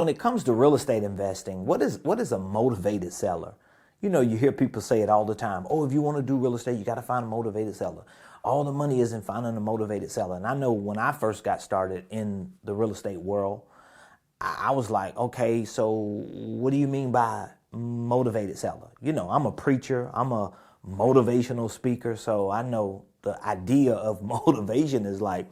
When it comes to real estate investing, what is a motivated seller? You know, you hear people say it all the time. Oh, if you want to do real estate, you got to find a motivated seller. All the money is in finding a motivated seller. And I know when I first got started in the real estate world, I was like, okay, so what do you mean by motivated seller? You know, I'm a preacher. I'm a motivational speaker. So I know the idea of motivation is like,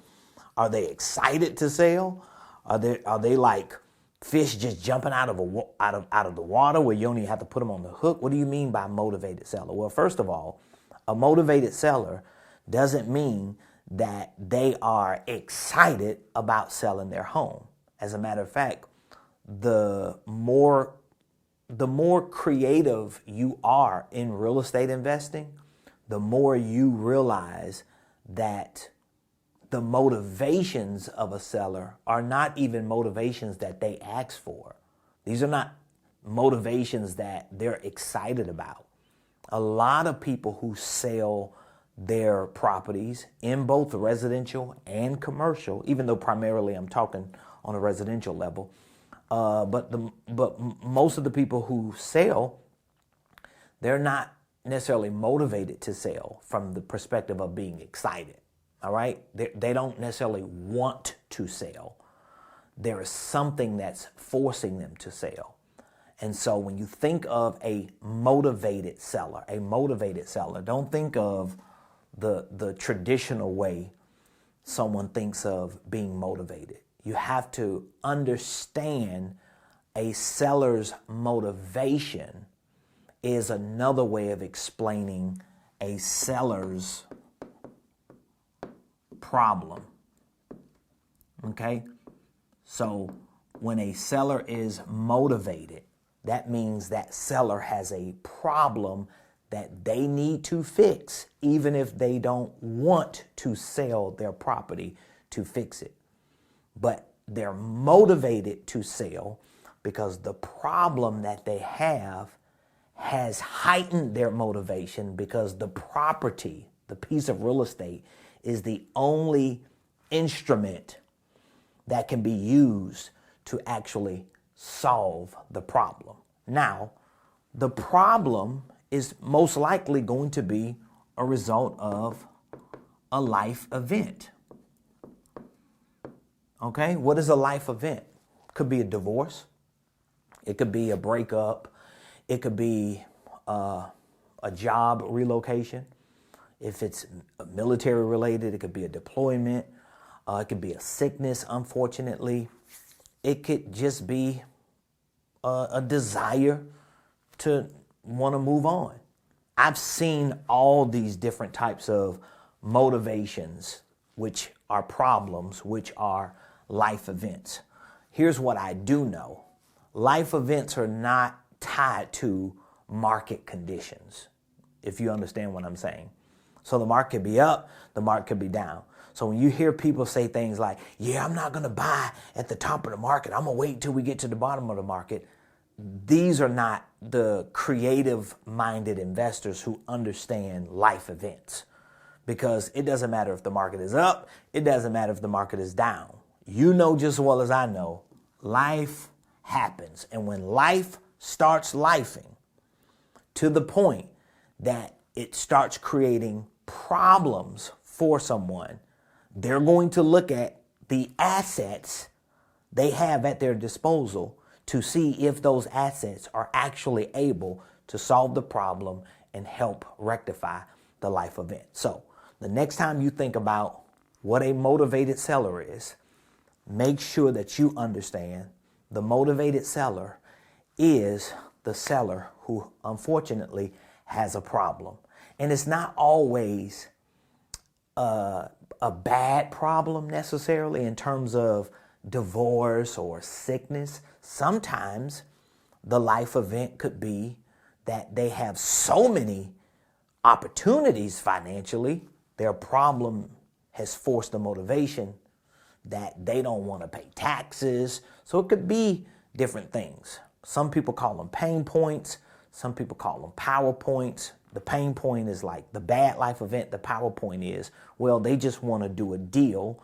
are they excited to sell? Are they like fish just jumping out of the water where you only have to put them on the hook? What do you mean by motivated seller? Well, first of all, a motivated seller doesn't mean that they are excited about selling their home. As a matter of fact, the more creative you are in real estate investing, the more you realize that the motivations of a seller are not even motivations that they ask for. These are not motivations that they're excited about. A lot of people who sell their properties in both residential and commercial, even though primarily I'm talking on a residential level, but most of the people who sell, they're not necessarily motivated to sell from the perspective of being excited. All right? They don't necessarily want to sell. There is something that's forcing them to sell. And so when you think of a motivated seller, don't think of the traditional way someone thinks of being motivated. You have to understand a seller's motivation is another way of explaining a seller's problem. Okay? So when a seller is motivated, that means that seller has a problem that they need to fix, even if they don't want to sell their property to fix it. But they're motivated to sell because the problem that they have has heightened their motivation because the property, the piece of real estate, is the only instrument that can be used to actually solve the problem. Now, the problem is most likely going to be a result of a life event. Okay, what is a life event? It could be a divorce. It could be a breakup. It could be a job relocation. If it's military related, it could be a deployment. It could be a sickness, unfortunately. It could just be a desire to want to move on. I've seen all these different types of motivations, which are problems, which are life events. Here's what I do know. Life events are not tied to market conditions, if you understand what I'm saying. So the market could be up, the market could be down. So when you hear people say things like, yeah, I'm not going to buy at the top of the market, I'm going to wait till we get to the bottom of the market. These are not the creative-minded investors who understand life events. Because it doesn't matter if the market is up, it doesn't matter if the market is down. You know just as well as I know, life happens. And when life starts lifing to the point that it starts creating problems for someone, they're going to look at the assets they have at their disposal to see if those assets are actually able to solve the problem and help rectify the life event. So the next time you think about what a motivated seller is, make sure that you understand the motivated seller is the seller who unfortunately has a problem. And it's not always a bad problem necessarily in terms of divorce or sickness. Sometimes the life event could be that they have so many opportunities financially, their problem has forced the motivation that they don't want to pay taxes. So it could be different things. Some people call them pain points. Some people call them PowerPoints. The pain point is like the bad life event. The PowerPoint is, well, they just want to do a deal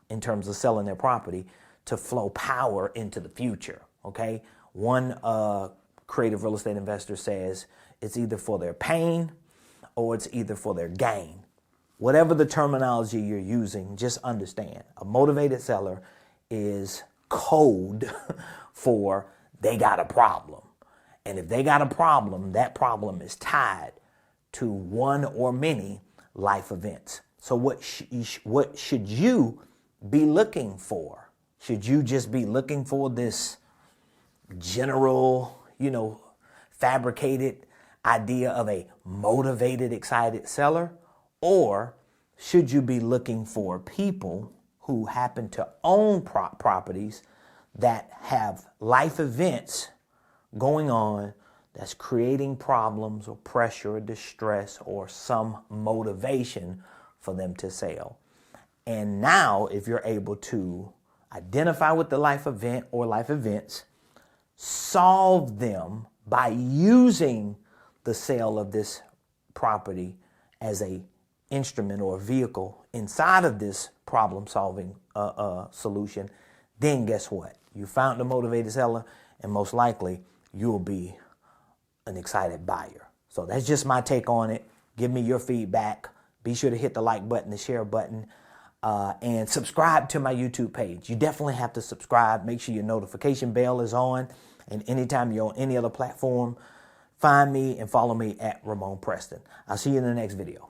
in terms of selling their property to flow power into the future. Okay. One creative real estate investor says it's either for their pain or it's either for their gain. Whatever the terminology you're using, just understand a motivated seller is code for they got a problem. And if they got a problem, that problem is tied to one or many life events. So what should you be looking for? Should you just be looking for this general, fabricated idea of a motivated, excited seller? Or should you be looking for people who happen to own properties that have life events going on that's creating problems or pressure or distress or some motivation for them to sell? And now, if you're able to identify with the life event or life events, solve them by using the sale of this property as a instrument or vehicle inside of this problem-solving solution, then guess what? You found the motivated seller, and most likely you'll be an excited buyer. So that's just my take on it. Give me your feedback. Be sure to hit the like button, the share button, and subscribe to my YouTube page. You definitely have to subscribe. Make sure your notification bell is on. And anytime you're on any other platform, find me and follow me at Ramon Preston. I'll see you in the next video.